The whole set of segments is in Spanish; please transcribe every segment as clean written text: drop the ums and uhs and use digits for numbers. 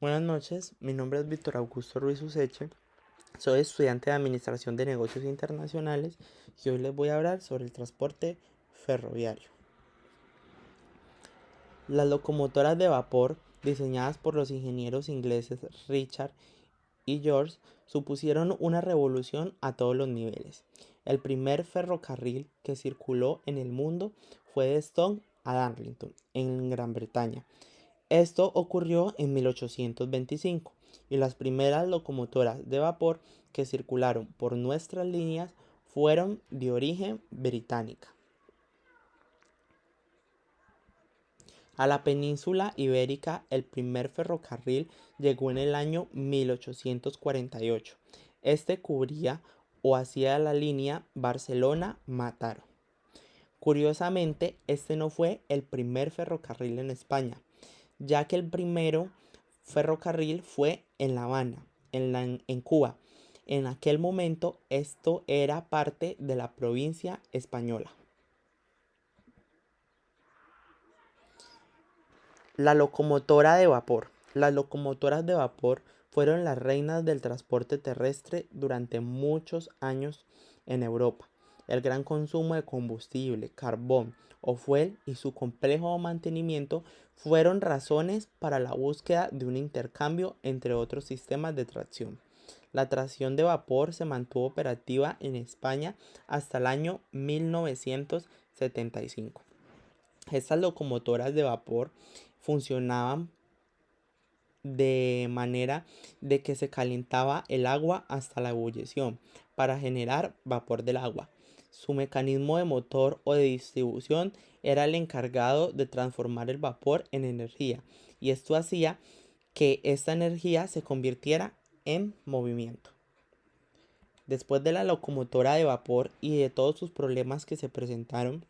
Buenas noches, mi nombre es Víctor Augusto Ruiz Useche, soy estudiante de Administración de Negocios Internacionales y hoy les voy a hablar sobre el transporte ferroviario. Las locomotoras de vapor, diseñadas por los ingenieros ingleses Richard y George, supusieron una revolución a todos los niveles. El primer ferrocarril que circuló en el mundo fue de Stone a Darlington, en Gran Bretaña. Esto ocurrió en 1825 y las primeras locomotoras de vapor que circularon por nuestras líneas fueron de origen británica. A la península ibérica el primer ferrocarril llegó en el año 1848. Este cubría o hacía la línea Barcelona-Mataró. Curiosamente, este no fue el primer ferrocarril en España, ya que el primero ferrocarril fue en La Habana, en Cuba. En aquel momento esto era parte de la provincia española. La locomotora de vapor. Las locomotoras de vapor fueron las reinas del transporte terrestre durante muchos años en Europa. El gran consumo de combustible, carbón o fuel y su complejo mantenimiento fueron razones para la búsqueda de un intercambio entre otros sistemas de tracción. La tracción de vapor se mantuvo operativa en España hasta el año 1975. Estas locomotoras de vapor funcionaban de manera de que se calentaba el agua hasta la ebullición para generar vapor del agua. Su mecanismo de motor o de distribución era el encargado de transformar el vapor en energía, y esto hacía que esta energía se convirtiera en movimiento. Después de la locomotora de vapor y de todos sus problemas que se presentaron,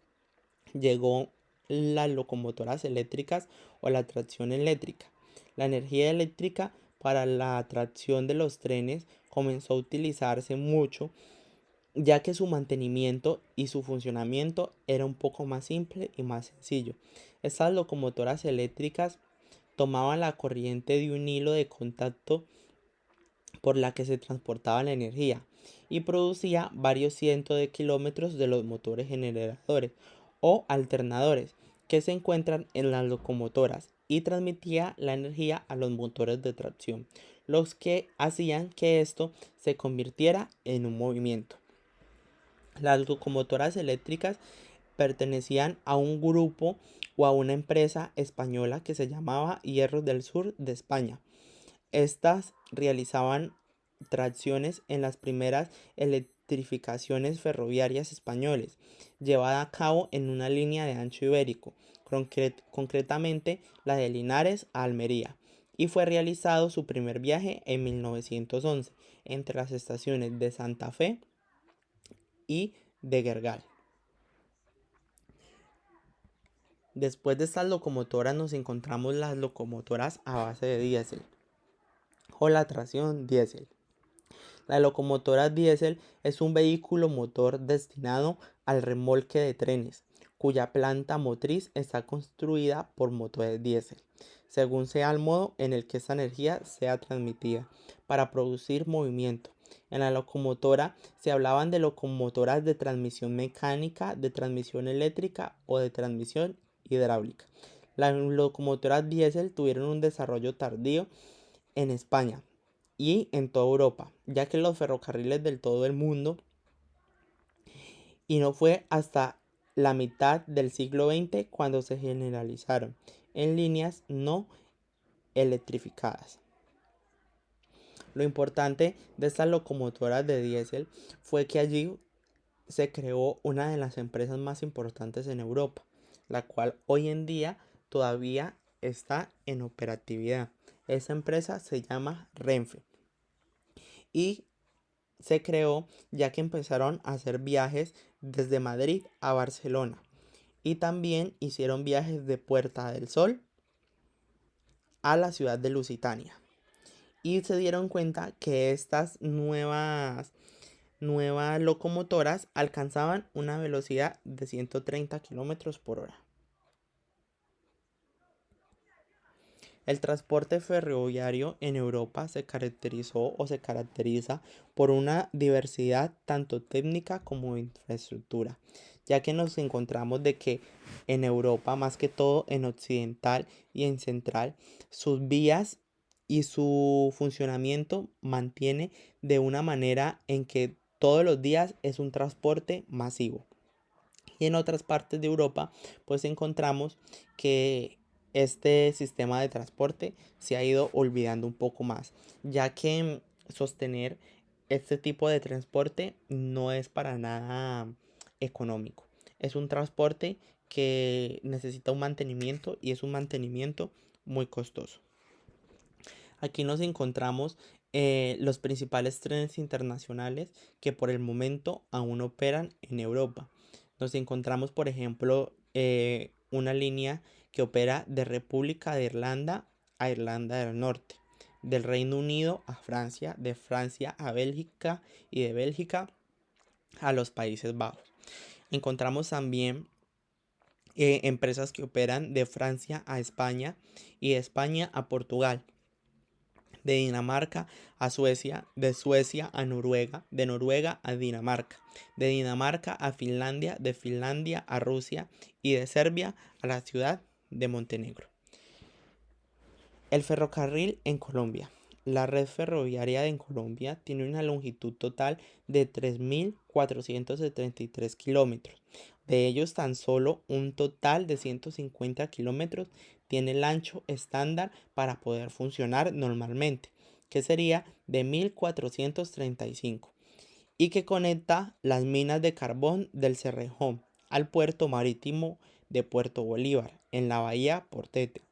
llegó las locomotoras eléctricas o la tracción eléctrica. La energía eléctrica para la tracción de los trenes comenzó a utilizarse mucho, ya que su mantenimiento y su funcionamiento era un poco más simple y más sencillo. Estas locomotoras eléctricas tomaban la corriente de un hilo de contacto por la que se transportaba la energía y producía varios cientos de kilómetros de los motores generadores o alternadores que se encuentran en las locomotoras, y transmitía la energía a los motores de tracción, los que hacían que esto se convirtiera en un movimiento. Las locomotoras eléctricas pertenecían a un grupo o a una empresa española que se llamaba Hierros del Sur de España. Estas realizaban tracciones en las primeras electrificaciones ferroviarias españoles, llevada a cabo en una línea de ancho ibérico, concretamente la de Linares a Almería, y fue realizado su primer viaje en 1911 entre las estaciones de Santa Fe y de Gergal. Después de estas locomotoras nos encontramos las locomotoras a base de diésel o la tracción diésel. La locomotora diésel es un vehículo motor destinado al remolque de trenes, cuya planta motriz está construida por motores diésel, según sea el modo en el que esta energía sea transmitida, para producir movimiento. En la locomotora se hablaban de locomotoras de transmisión mecánica, de transmisión eléctrica o de transmisión hidráulica. Las locomotoras diésel tuvieron un desarrollo tardío en España y en toda Europa, ya que los ferrocarriles del todo el mundo, y no fue hasta la mitad del siglo XX cuando se generalizaron en líneas no electrificadas. Lo importante de estas locomotoras de diésel fue que allí se creó una de las empresas más importantes en Europa, la cual hoy en día todavía está en operatividad. Esa empresa se llama Renfe y se creó ya que empezaron a hacer viajes desde Madrid a Barcelona, y también hicieron viajes de Puerta del Sol a la ciudad de Lusitania, y se dieron cuenta que estas nuevas locomotoras alcanzaban una velocidad de 130 kilómetros por hora. El transporte ferroviario en Europa se caracterizó o se caracteriza por una diversidad tanto técnica como de infraestructura, ya que nos encontramos de que en Europa, más que todo en occidental y en central, sus vías y su funcionamiento mantiene de una manera en que todos los días es un transporte masivo. Y en otras partes de Europa, pues encontramos que este sistema de transporte se ha ido olvidando un poco más, ya que sostener este tipo de transporte no es para nada económico. Es un transporte que necesita un mantenimiento y es un mantenimiento muy costoso. Aquí nos encontramos los principales trenes internacionales que por el momento aún operan en Europa. Nos encontramos, por ejemplo, una línea que opera de República de Irlanda a Irlanda del Norte, del Reino Unido a Francia, de Francia a Bélgica y de Bélgica a los Países Bajos. Encontramos también empresas que operan de Francia a España y de España a Portugal, de Dinamarca a Suecia, de Suecia a Noruega, de Noruega a Dinamarca, de Dinamarca a Finlandia, de Finlandia a Rusia y de Serbia a la ciudad de Montenegro. El ferrocarril en Colombia. La red ferroviaria en Colombia tiene una longitud total de 3.473 kilómetros. De ellos, tan solo un total de 150 kilómetros tiene el ancho estándar para poder funcionar normalmente, que sería de 1.435, y que conecta las minas de carbón del Cerrejón al puerto marítimo de Puerto Bolívar, en la bahía Portete.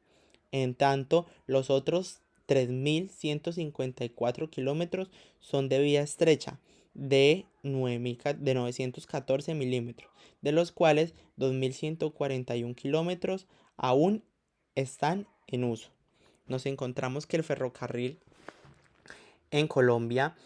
En tanto, los otros 3.154 kilómetros son de vía estrecha de 914 milímetros, de los cuales 2.141 kilómetros aún están en uso. Nos encontramos que el ferrocarril en Colombia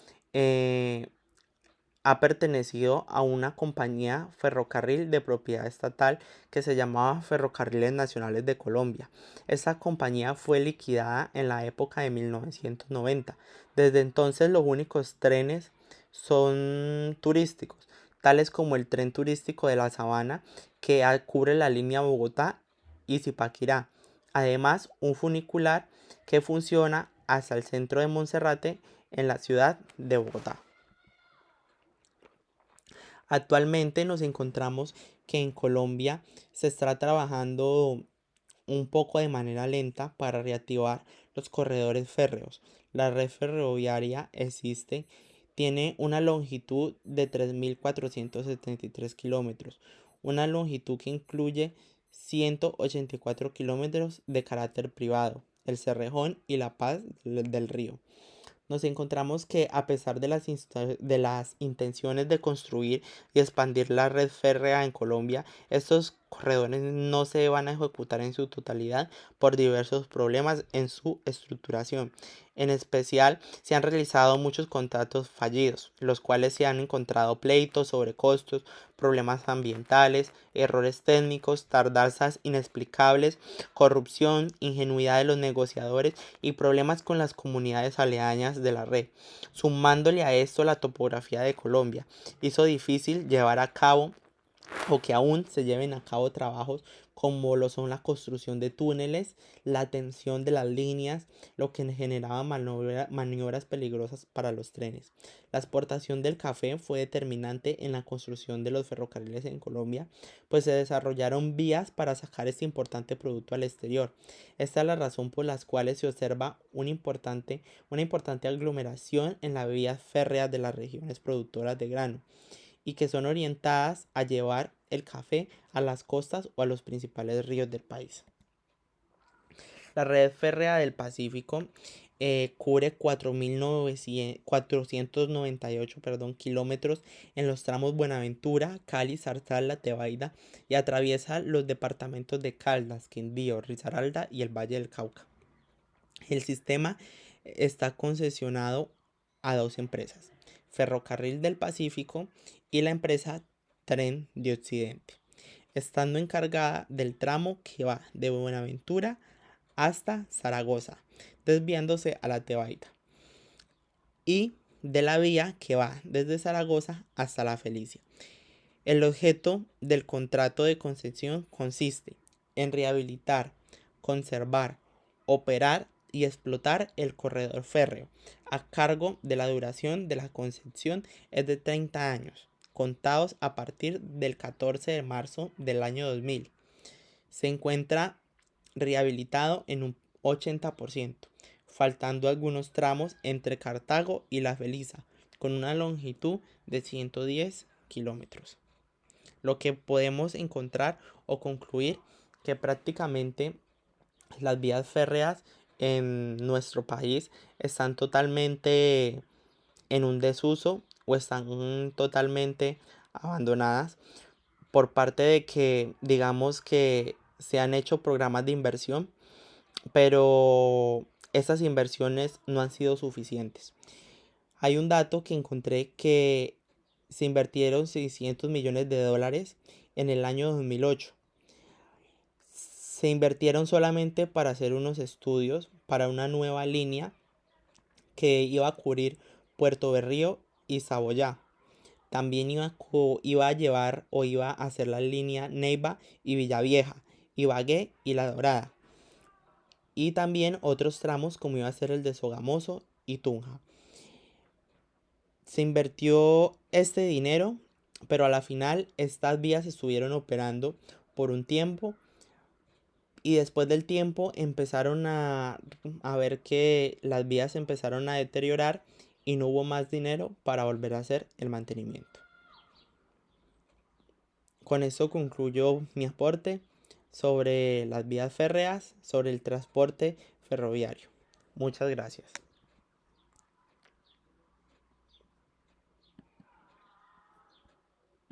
ha pertenecido a una compañía ferrocarril de propiedad estatal que se llamaba Ferrocarriles Nacionales de Colombia. Esta compañía fue liquidada en la época de 1990. Desde entonces los únicos trenes son turísticos, tales como el tren turístico de la Sabana, que cubre la línea Bogotá y Zipaquirá. Además, un funicular que funciona hasta el centro de Monserrate en la ciudad de Bogotá. Actualmente nos encontramos que en Colombia se está trabajando un poco de manera lenta para reactivar los corredores férreos. La red ferroviaria existe, tiene una longitud de 3.473 kilómetros, una longitud que incluye 184 kilómetros de carácter privado, el Cerrejón y La Paz del Río. Nos encontramos que a pesar de las intenciones de construir y expandir la red férrea en Colombia, estos corredores no se van a ejecutar en su totalidad por diversos problemas en su estructuración. En especial, se han realizado muchos contratos fallidos, los cuales se han encontrado pleitos sobre costos, problemas ambientales, errores técnicos, tardanzas inexplicables, corrupción, ingenuidad de los negociadores y problemas con las comunidades aledañas de la red. Sumándole a esto la topografía de Colombia, hizo difícil llevar a cabo o que aún se lleven a cabo trabajos como lo son la construcción de túneles, la tensión de las líneas, lo que generaba maniobras peligrosas para los trenes. La exportación del café fue determinante en la construcción de los ferrocarriles en Colombia, pues se desarrollaron vías para sacar este importante producto al exterior. Esta es la razón por la cual se observa una importante aglomeración en las vías férreas de las regiones productoras de grano, y que son orientadas a llevar el café a las costas o a los principales ríos del país. La red férrea del Pacífico cubre 498 kilómetros en los tramos Buenaventura, Cali, Zarzalá, Tebaida, y atraviesa los departamentos de Caldas, Quindío, Risaralda y el Valle del Cauca. El sistema está concesionado a dos empresas: Ferrocarril del Pacífico y la empresa Tren de Occidente, estando encargada del tramo que va de Buenaventura hasta Zaragoza, desviándose a la Tebaida, y de la vía que va desde Zaragoza hasta La Felicia. El objeto del contrato de concesión consiste en rehabilitar, conservar, operar y explotar el corredor férreo, a cargo de la duración de la concesión es de 30 años, contados a partir del 14 de marzo del año 2000. Se encuentra rehabilitado en un 80%, faltando algunos tramos entre Cartago y La Feliza, con una longitud de 110 kilómetros. Lo que podemos encontrar o concluir que prácticamente las vías férreas en nuestro país están totalmente en un desuso o están totalmente abandonadas por parte de que digamos que se han hecho programas de inversión, pero esas inversiones no han sido suficientes. Hay un dato que encontré que se invirtieron 600 millones de dólares en el año 2008. Se invirtieron solamente para hacer unos estudios para una nueva línea que iba a cubrir Puerto Berrío y Saboyá. También iba a llevar o iba a hacer la línea Neiva y Villavieja, Ibagué y La Dorada. Y también otros tramos como iba a ser el de Sogamoso y Tunja. Se invirtió este dinero, pero a la final estas vías estuvieron operando por un tiempo y después del tiempo empezaron a ver que las vías empezaron a deteriorar y no hubo más dinero para volver a hacer el mantenimiento. Con eso concluyo mi aporte sobre las vías férreas, sobre el transporte ferroviario. Muchas gracias.